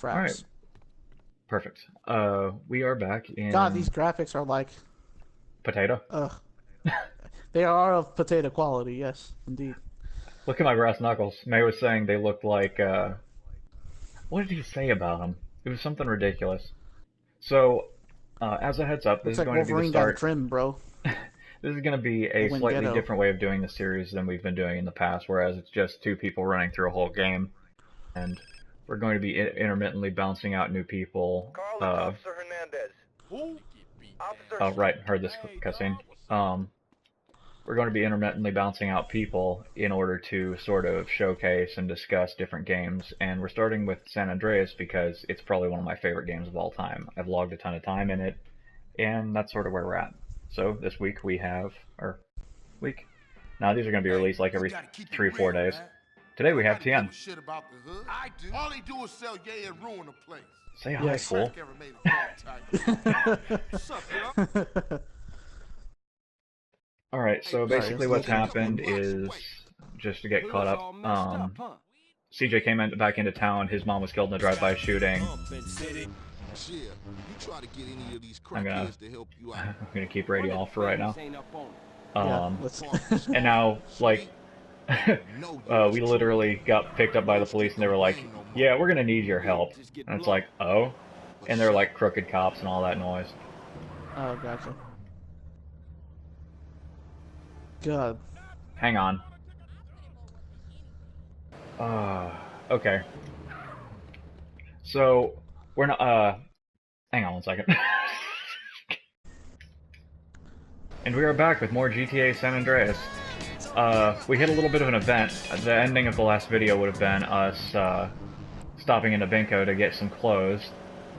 All right, Fraps. perfect. We are back God, in these graphics are like, potato. ugh. They are of potato quality, yes, indeed. Look at my brass knuckles. May was saying they looked like what did he say about them? It was something ridiculous. So, as a heads up, this Looks is like going to be the Wolverine got a start. trim, bro. This is going to be It a went slightly ghetto. different way of doing the series than we've been doing in the past, whereas it's just two people running through a whole game, and we're going to be intermittently bouncing out new people. Carl, it's Officer Hernandez. Who? Oh, Officer. right, heard this cussing. We're going to be intermittently bouncing out people in order to sort of showcase and discuss different games. And we're starting with San Andreas because it's probably one of my favorite games of all time. I've logged a ton of time in it, and that's sort of where we're at. So this week we have, or week? Now these are going to be released like every 3 or 4 days. Today we have Thien. I do. All they do is sell yay and ruin the place. Say hi, Yes. fool. What's up, yo? Alright, so basically what's happened is, just to get caught up, CJ came back into town, his mom was killed in a drive-by shooting. I'm gonna keep radio off for right now. And now, like, we literally got picked up by the police and they were like, yeah, we're gonna need your help. And it's like, oh? And they're like crooked cops and all that noise. Oh, gotcha. God. Hang on. Okay. So, we're not, hang on one second. And we are back with more GTA San Andreas. We hit a little bit of an event. The ending of the last video would have been us, stopping into Binko to get some clothes,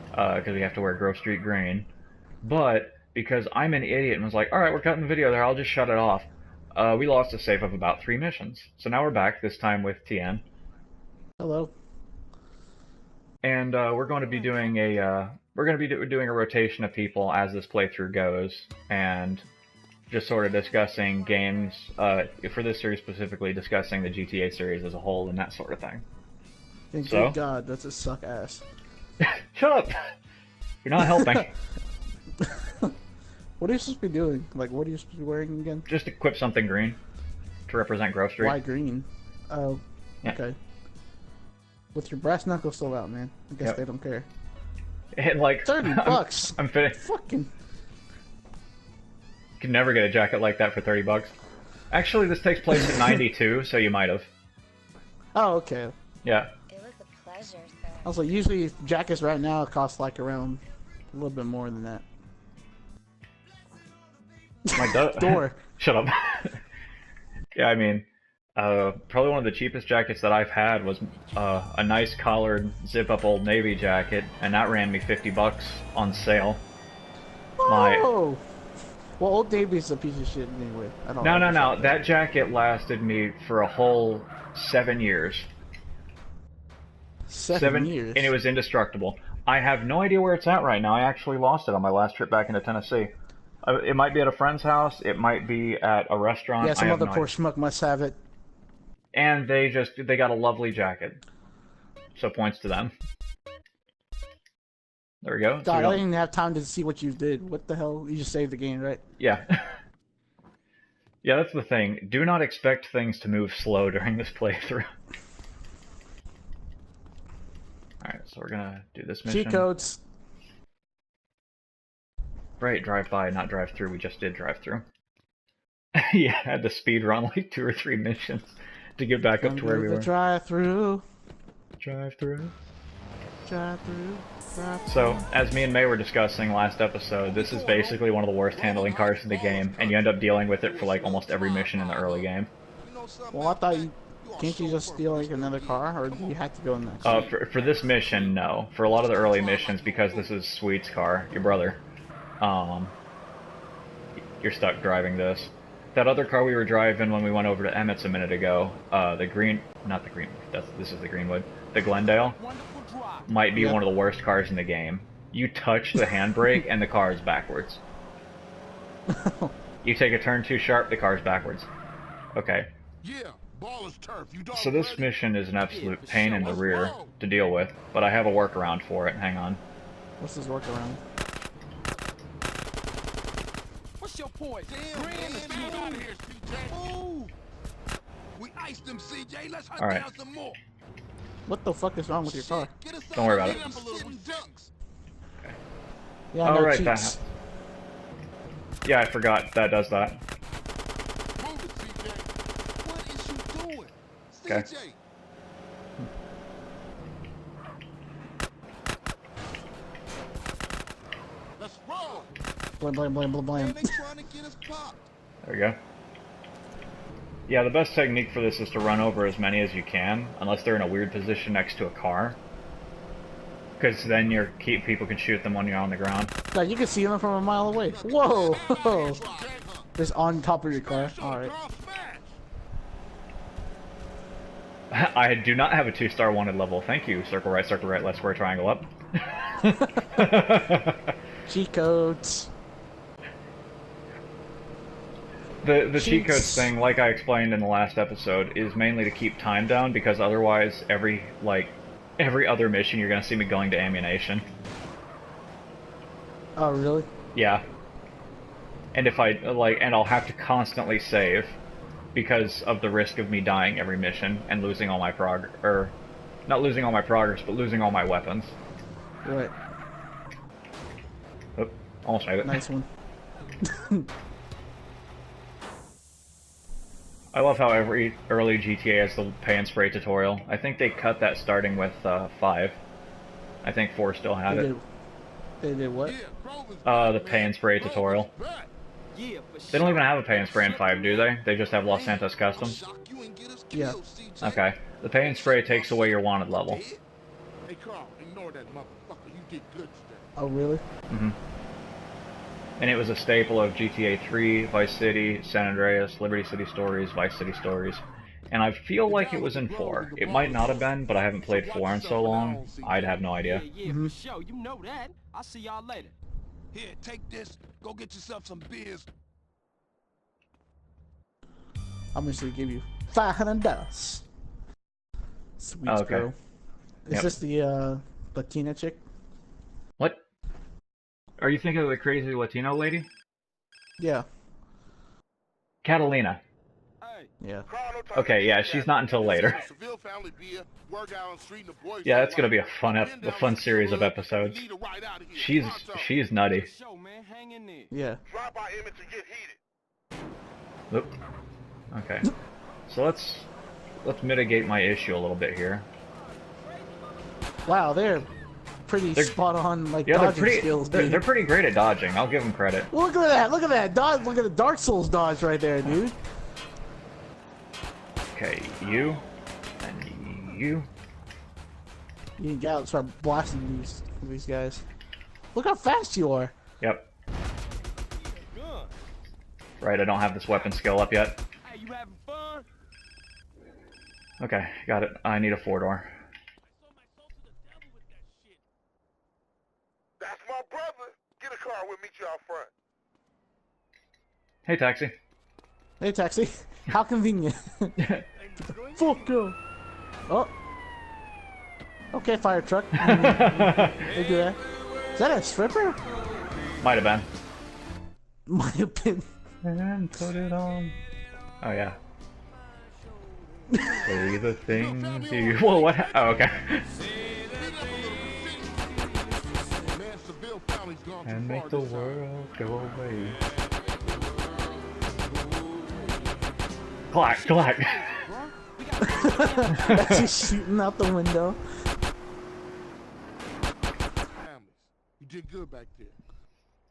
because we have to wear Grove Street green. But, because I'm an idiot and was like, alright, we're cutting the video there, I'll just shut it off. We lost a save of about 3 missions. So now we're back, this time with Thien. Hello. And we're going to be doing a doing a rotation of people as this playthrough goes, and just sort of discussing games, for this series specifically, discussing the GTA series as a whole and that sort of thing. Thank So? God, that's a suck ass. Shut up! You're not helping. What are you supposed to be doing? Like, what are you supposed to be wearing again? Just equip something green to represent Grove Street. Why green? Oh, Yeah. okay. With your brass knuckles still out, man. I guess Yep. they don't care. And like $30. I'm finished. Fucking. Could never get a jacket like that for $30. Actually, this takes place in '92, so you might have. Oh, okay. Yeah. It was a pleasure, sir. Also, usually jackets right now cost like around a little bit more than that. My Door. Shut up. Yeah, I mean, probably one of the cheapest jackets that I've had was a nice collared zip-up Old Navy jacket, and that ran me $50 on sale. Oh! Well, Old Navy's a piece of shit anyway. I don't No, like no, it. no. That jacket lasted me for a whole 7 years. 7 years. And it was indestructible. I have no idea where it's at right now. I actually lost it on my last trip back into Tennessee. It might be at a friend's house. It might be at a restaurant. Yeah, some I have other no poor idea. schmuck must have it. And they got a lovely jacket. So points to them. There we go. So God, we I don't- didn't even have time to see what you did. What the hell? You just saved the game, right? Yeah. Yeah, that's the thing. Do not expect things to move slow during this playthrough. Alright, so we're gonna do this mission. Cheat codes. Right, drive by, not drive through. We just did drive through. Yeah, I had to speed run like 2 or 3 missions to get back up to where we were. Drive through. Drive through. Drive through. So, as me and May were discussing last episode, this is basically one of the worst handling cars in the game, and you end up dealing with it for like almost every mission in the early game. Well, I thought you... Can't you just steal like another car, or do you have to go in that? For this mission, no. For a lot of the early missions, because this is Sweet's car, your brother, you're stuck driving this. That other car we were driving when we went over to Emmett's a minute ago, this is the Greenwood, the Glendale, might be one of the worst cars in the game. You touch the handbrake and the car is backwards. You take a turn too sharp, the car's backwards. Okay. Yeah. Ball is turf. You dog So this ready? mission is an absolute pain in the rear to deal with, but I have a workaround for it. Hang on. What's this workaround? What's your point? Damn, man, get out of here, CJ. Move. We iced them, CJ. Let's hunt All right. down some more. What the fuck is wrong with your car? Get us Don't worry out about of it. here, little ducks. Yeah, Oh, no right, cheats. that. Yeah, I forgot that does that. Move it, CJ. What is you doing? Okay. CJ. Let's roll. Blam, blam, blam, blam, blam. Man, they trying to get us popped. There we go. Yeah, the best technique for this is to run over as many as you can, unless they're in a weird position next to a car. Because then people can shoot them when you're on the ground. No, you can see them from a mile away. Whoa! Just on top of your car. Alright. I do not have a 2-star wanted level. Thank you, circle right, left square, triangle up. Cheat codes. The cheat Cheats. codes thing, like I explained in the last episode, is mainly to keep time down, because otherwise every other mission you're gonna see me going to ammunition. Oh, really? Yeah. And if and I'll have to constantly save because of the risk of me dying every mission and losing all my not losing all my progress, but losing all my weapons. Right. Oop, almost made it. Nice one. I love how every early GTA has the pay and spray tutorial. I think they cut that starting with 5. I think 4 still had it. They did what? The pay and spray tutorial. They don't even have a pay and spray in 5, do they? They just have Los Santos Custom? Yeah. Okay. The pay and spray takes away your wanted level. Hey, Carl, ignore that motherfucker. You did good today. Oh, really? Mm-hmm. And it was a staple of GTA 3, Vice City, San Andreas, Liberty City Stories, Vice City Stories. And I feel like it was in 4. It might not have been, but I haven't played 4 in so long, I'd have no idea. Yeah, for sure. You know that. I'll see y'all later. Here, take this. Go get yourself some beers. I'm just gonna give you $500. Sweet Okay. girl. Is Yep. this the Latina chick? What? Are you thinking of the crazy Latino lady? Yeah. Catalina. Hey, Yeah. Okay, yeah, she's not until later. Seville family beer, work out on the street, and the boys Yeah, that's gonna be a don't like a fun series of episodes. Need a ride out of here. She's nutty. for sure, man. Hang in there. Yeah. Drive by image and get heated. Oop. Okay. So let's mitigate my issue a little bit here. Wow, they're pretty spot on, like, Yeah, dodging skills, dude. they're pretty great at dodging. I'll give them credit. Look at that! Look at that! Dodge! Look at the Dark Souls dodge right there, dude. Okay, you and you. You can get out and start blasting these guys. Look how fast you are. Yep. Right, I don't have this weapon skill up yet. Hey, you having fun? Okay, got it. I need a 4-door. That's my brother. Get a car. We'll meet you out front. Hey, taxi. Hey, taxi. How convenient. Fuck you. Oh. Okay, fire truck. They do that. Is that a stripper? Might have been. Might have been. And put it on. Oh yeah. Say the things you. Whoa, what? Oh, okay. Man, Seville family's gone too And far make the this time. world go away. Clack, clack. That's just shooting out the window. Families. You did good back there.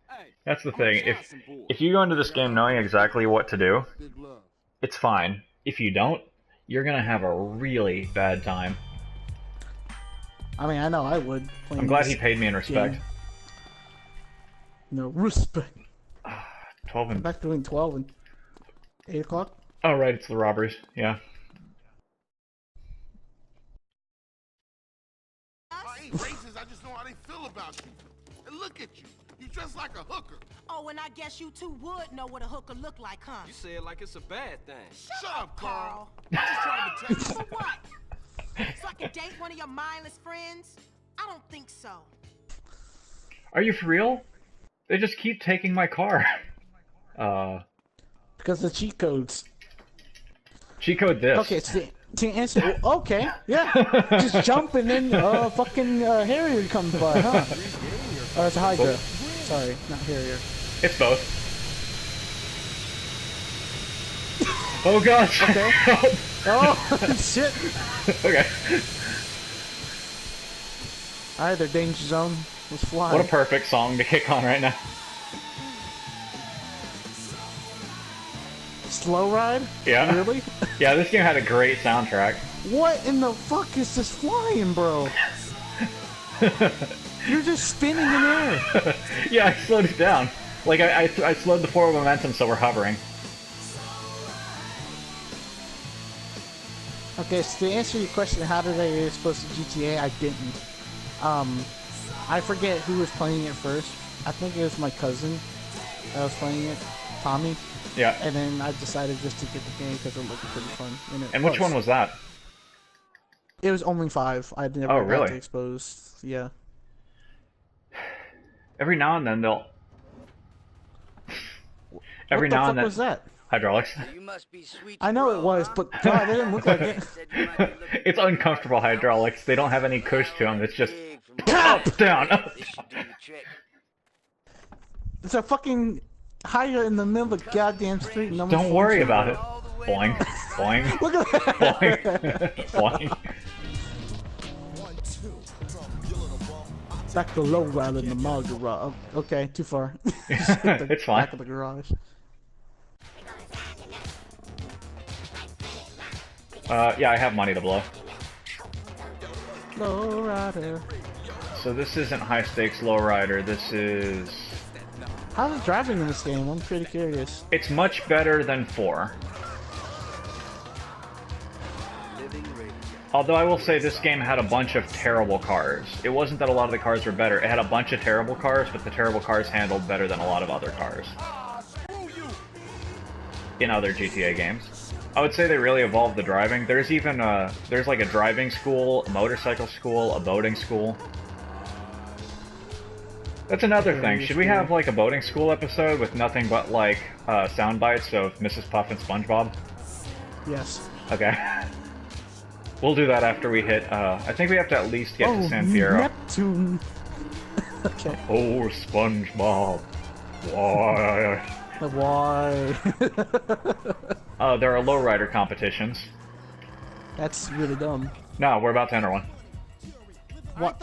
Hey, That's the I'm a thing. Johnson boy. If you go into this game knowing exactly what to do, Big love. it's fine. If you don't, you're gonna have a really bad time. I mean, I know I would. I'm glad he paid me in respect. game. No respect. 12 and. Back doing 12 and 8 o'clock. Oh right, it's the robberies. Yeah. I ain't racist. I just know how they feel about you. And look at you. You dress like a hooker. Oh, and I guess you two would know what a hooker look like, huh? You say it like it's a bad thing. Shut up, Carl. Carl. I'm just trying to protect you. For what? So I can date one of your mindless friends? I don't think so. Are you for real? They just keep taking my car. Because of cheat codes. Cheat code this. Okay, to answer. Okay, yeah. Just jump and then fucking Harrier comes by, huh? Oh, it's a Hydra. Sorry, not Harrier. It's both. Oh gosh. Okay. Oh shit. Okay. Alright, they're danger zone. Let's fly. What a perfect song to kick on right now. Slow ride? Yeah. Really? Yeah, this game had a great soundtrack. What in the fuck is this flying, bro? You're just spinning in air. Yeah, I slowed it down. Like, I slowed the forward momentum so we're hovering. Okay, so to answer your question, how did I get exposed to GTA? I didn't. I forget who was playing it first. I think it was my cousin that was playing it, Tommy. Yeah. And then I decided just to get the game because it looked pretty fun. And which one was that? It was only 5. I never Oh, got really? to expose. Yeah. Every now and then they'll... Every what the now fuck and then... was that? Hydraulics. You must be sweet. I know it was, but God, it didn't look like it. It's uncomfortable hydraulics. They don't have any cush to them. It's just God! up, down, up. This should do the trick. It's a fucking higher in the middle of the goddamn street. No Don't worry about it. Boing, boing, Look at that. boing, boing. Back to low ride in the mall garage. Okay, too far. Just hit the It's fine. Back of the garage. Yeah, I have money to blow. Low rider. So this isn't high stakes lowrider. This is... How's it driving in this game? I'm pretty curious. It's much better than 4. Although I will say this game had a bunch of terrible cars. It wasn't that a lot of the cars were better. It had a bunch of terrible cars, but the terrible cars handled better than a lot of other cars in other GTA games. I would say they really evolved the driving. There's even there's like a driving school, a motorcycle school, a boating school. That's another thing. Should we have like a boating school episode with nothing but like sound bites of Mrs. Puff and SpongeBob? Yes. Okay. We'll do that after we hit, I think we have to at least get to San Fierro. Neptune. Okay. Oh, SpongeBob. Why? Why? There are lowrider competitions. That's really dumb. No, we're about to enter one. What?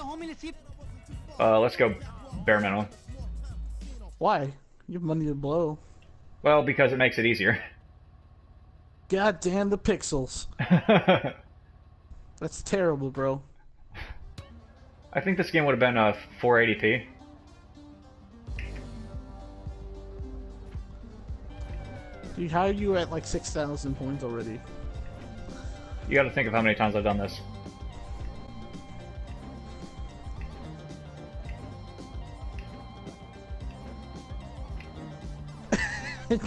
Let's go bare minimum. Why? You have money to blow. Well, because it makes it easier. God damn the pixels. That's terrible, bro. I think this game would have been 480p. Dude, how are you at like 6,000 points already? You gotta think of how many times I've done this.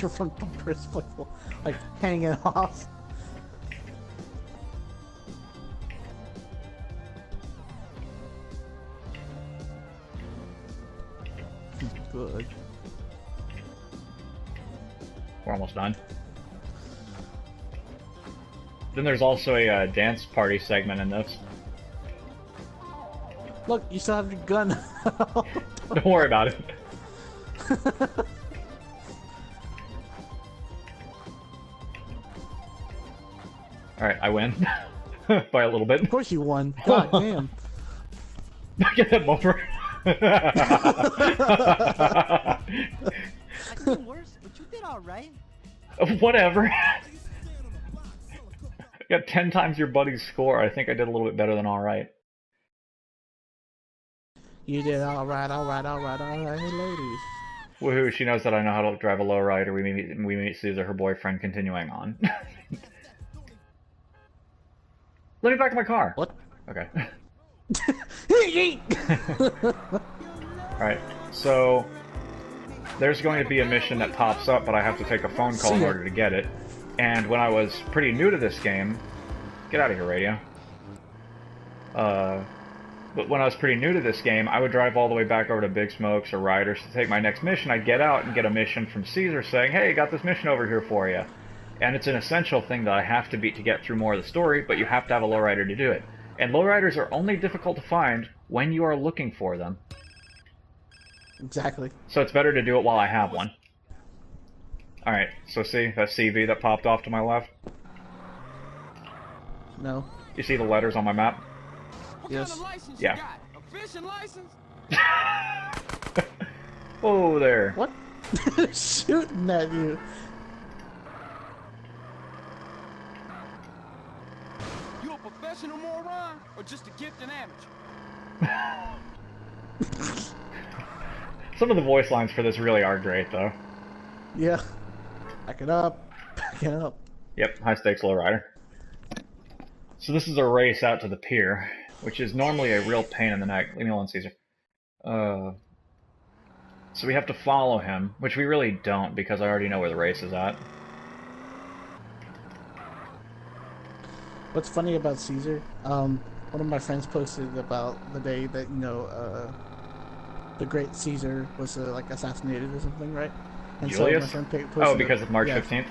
Your front bumper is like hanging off. Good. We're almost done. Then there's also a dance party segment in this. Look, you still have your gun. Don't worry about it. Alright, I win. By a little bit. Of course you won. God damn. Get that bumper. I did worse, but you did alright. Whatever. Got 10 times your buddy's score. I think I did a little bit better than alright. You did alright, ladies. Woohoo, she knows that I know how to drive a lowrider. We meet Caesar, her boyfriend, continuing on. Let me back to my car. What? Okay. Alright, so there's going to be a mission that pops up, but I have to take a phone call in order to get it. And when I was pretty new to this game... Get out of here, radio. But when I was pretty new to this game, I would drive all the way back over to Big Smokes or Ryder's to take my next mission. I'd get out and get a mission from Caesar saying, hey, got this mission over here for you. And it's an essential thing that I have to beat to get through more of the story, but you have to have a lowrider to do it. And lowriders are only difficult to find when you are looking for them. Exactly. So it's better to do it while I have one. Alright, so see, that CV that popped off to my left? No. You see the letters on my map? What Yes. kind of license Yeah. you got? A fishing license? Oh, there. What? Shooting at you. You a professional moron or just a gifted amateur? Some of the voice lines for this really are great, though. Yeah. Back it up. Back it up. Yep, high stakes lowrider. So this is a race out to the pier, which is normally a real pain in the neck. Leave me alone, Caesar. So we have to follow him, which we really don't because I already know where the race is at. What's funny about Caesar? One of my friends posted about the day that the great Caesar was like assassinated or something, right? And Julius? so my friend posted Oh, because of March yeah. 15th?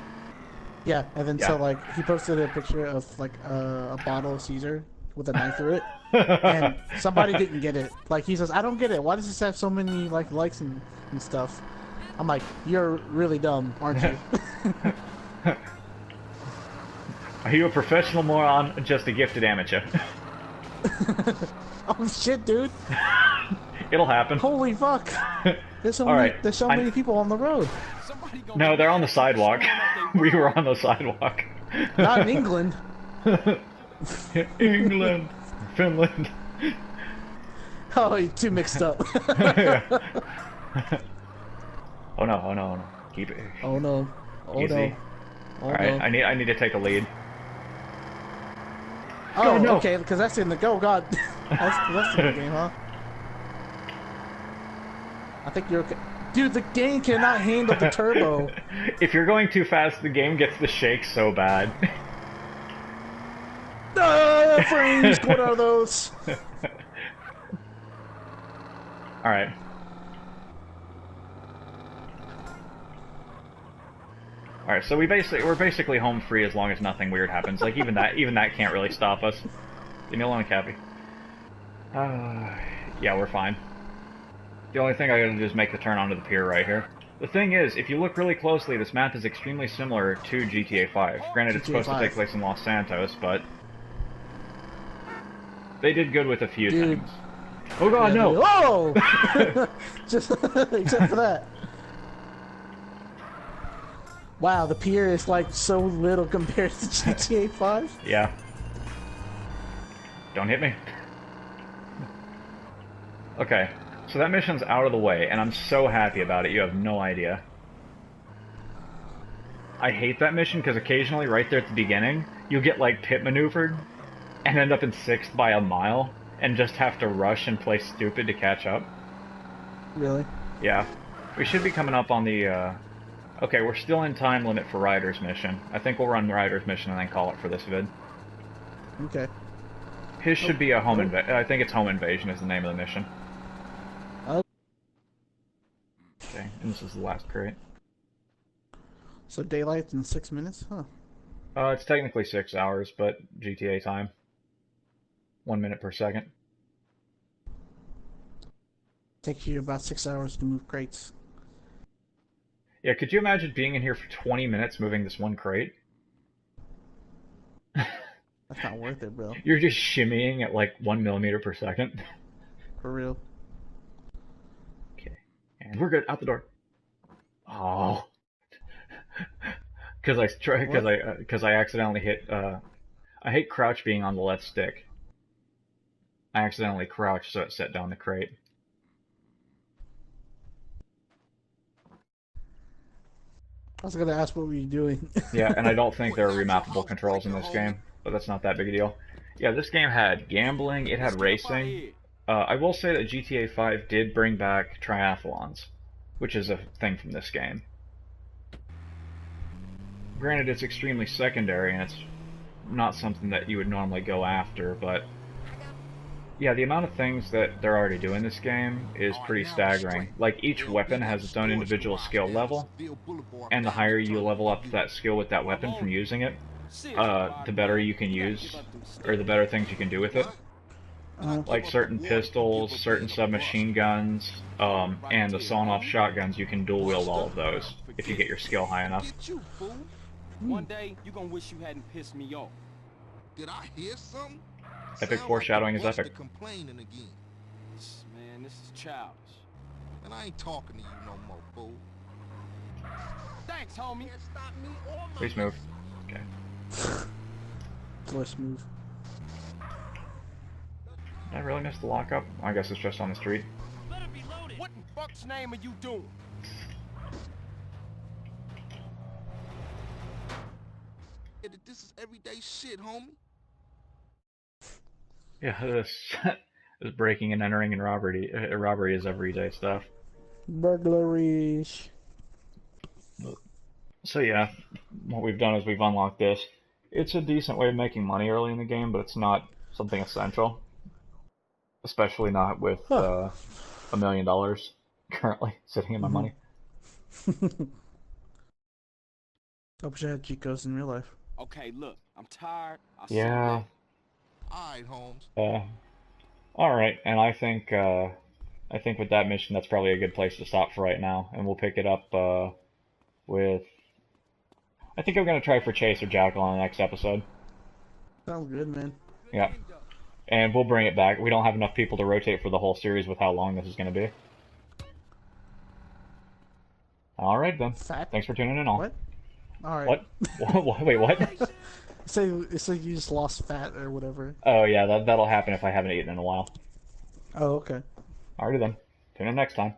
Yeah, and then Yeah. so like he posted a picture of like a bottle of Caesar with a knife through it, and somebody didn't get it. Like he says, I don't get it. Why does this have so many like likes and stuff? I'm like, you're really dumb, aren't you? Are you a professional moron or just a gifted amateur? Oh shit, dude! It'll happen. Holy fuck! There's so All many. right, There's so many people on the road. Somebody gonna No, be they're on the sidewalk. showing up they We were on the sidewalk. Not in England. England. Finland. Oh, you're too mixed up. Yeah. Oh no, oh no, oh no. Keep it. Oh no. Oh Easy. no. Oh Alright, no. I need to take a lead. Oh, no. okay, because that's in the oh god. that's in the game, huh? I think you're okay. Dude, the game cannot handle the turbo. If you're going too fast, the game gets the shakes so bad. Frames, what are those? Alright. Alright, so we're basically home free as long as nothing weird happens. Like even that can't really stop us. Leave me alone, Cappy. Yeah, we're fine. The only thing I gotta do is make the turn onto the pier right here. The thing is, if you look really closely, this map is extremely similar to GTA 5. Granted, it's supposed to take place in Los Santos, but they did good with a few Dude. things. Oh god, no! Oh! Just except for that. Wow, the pier is like so little compared to GTA 5. Yeah. Don't hit me. Okay, so that mission's out of the way, and I'm so happy about it, you have no idea. I hate that mission because occasionally, right there at the beginning, you get like pit maneuvered and end up in 6th by a mile and just have to rush and play stupid to catch up. Really? Yeah. We should be coming up on the, Okay, we're still in time limit for Ryder's mission. I think we'll run Ryder's mission and then call it for this vid. Okay. His should be a home invasion. I think it's Home Invasion is the name of the mission. Oh. Okay, and this is the last crate. So daylight's in 6 minutes? Huh. It's technically 6 hours, but GTA time. 1 minute per second. Takes you about 6 hours to move crates. Yeah, could you imagine being in here for 20 minutes moving this one crate? That's not worth it, bro. You're just shimmying at like 1 millimeter per second. For real. Okay, and we're good. Out the door. Oh, because I accidentally hit. I hate crouch being on the left stick. I accidentally crouched, so it set down the crate. I was gonna ask what were you doing. Yeah, and I don't think there are remappable controls in this game, but that's not that big a deal. Yeah, this game had gambling, it had racing, I will say that GTA 5 did bring back triathlons, which is a thing from this game. Granted, it's extremely secondary, and it's not something that you would normally go after, but yeah, the amount of things that they're already doing in this game is pretty staggering. Like, each weapon has its own individual skill level, and the higher you level up that skill with that weapon from using it, the better you can use, or the better things you can do with it. Like certain pistols, certain submachine guns, and the sawn-off shotguns, you can dual-wield all of those if you get your skill high enough. One day, you're gonna wish you hadn't pissed me off. Did I hear something? Epic Sound foreshadowing like the is epic. Buster complaining again. Man, this is childish. And I ain't talking to you no more, fool. Thanks, homie. Please move. Okay. Let's move. Did I really miss the lockup? I guess it's just on the street. What in fuck's name are you doing? This is everyday shit, homie. Yeah, this breaking and entering and robbery is everyday stuff. Burglaries. So yeah, what we've done is we've unlocked this. It's a decent way of making money early in the game, but it's not something essential. Especially not with $1 million currently sitting in my money. I wish I had Chicos in real life. Okay, look, I'm tired. Yeah. Alright, Holmes. Alright, and I think with that mission that's probably a good place to stop for right now, and we'll pick it up with I think I'm gonna try for Chase or Jackal on the next episode. Sounds good, man. Yeah. And we'll bring it back. We don't have enough people to rotate for the whole series with how long this is gonna be. Alright then. Fat? Thanks for tuning in all. What? Alright. What? Wait, what? It's like you just lost fat or whatever. Oh yeah, that'll happen if I haven't eaten in a while. Oh, okay. Alrighty then. Tune in next time.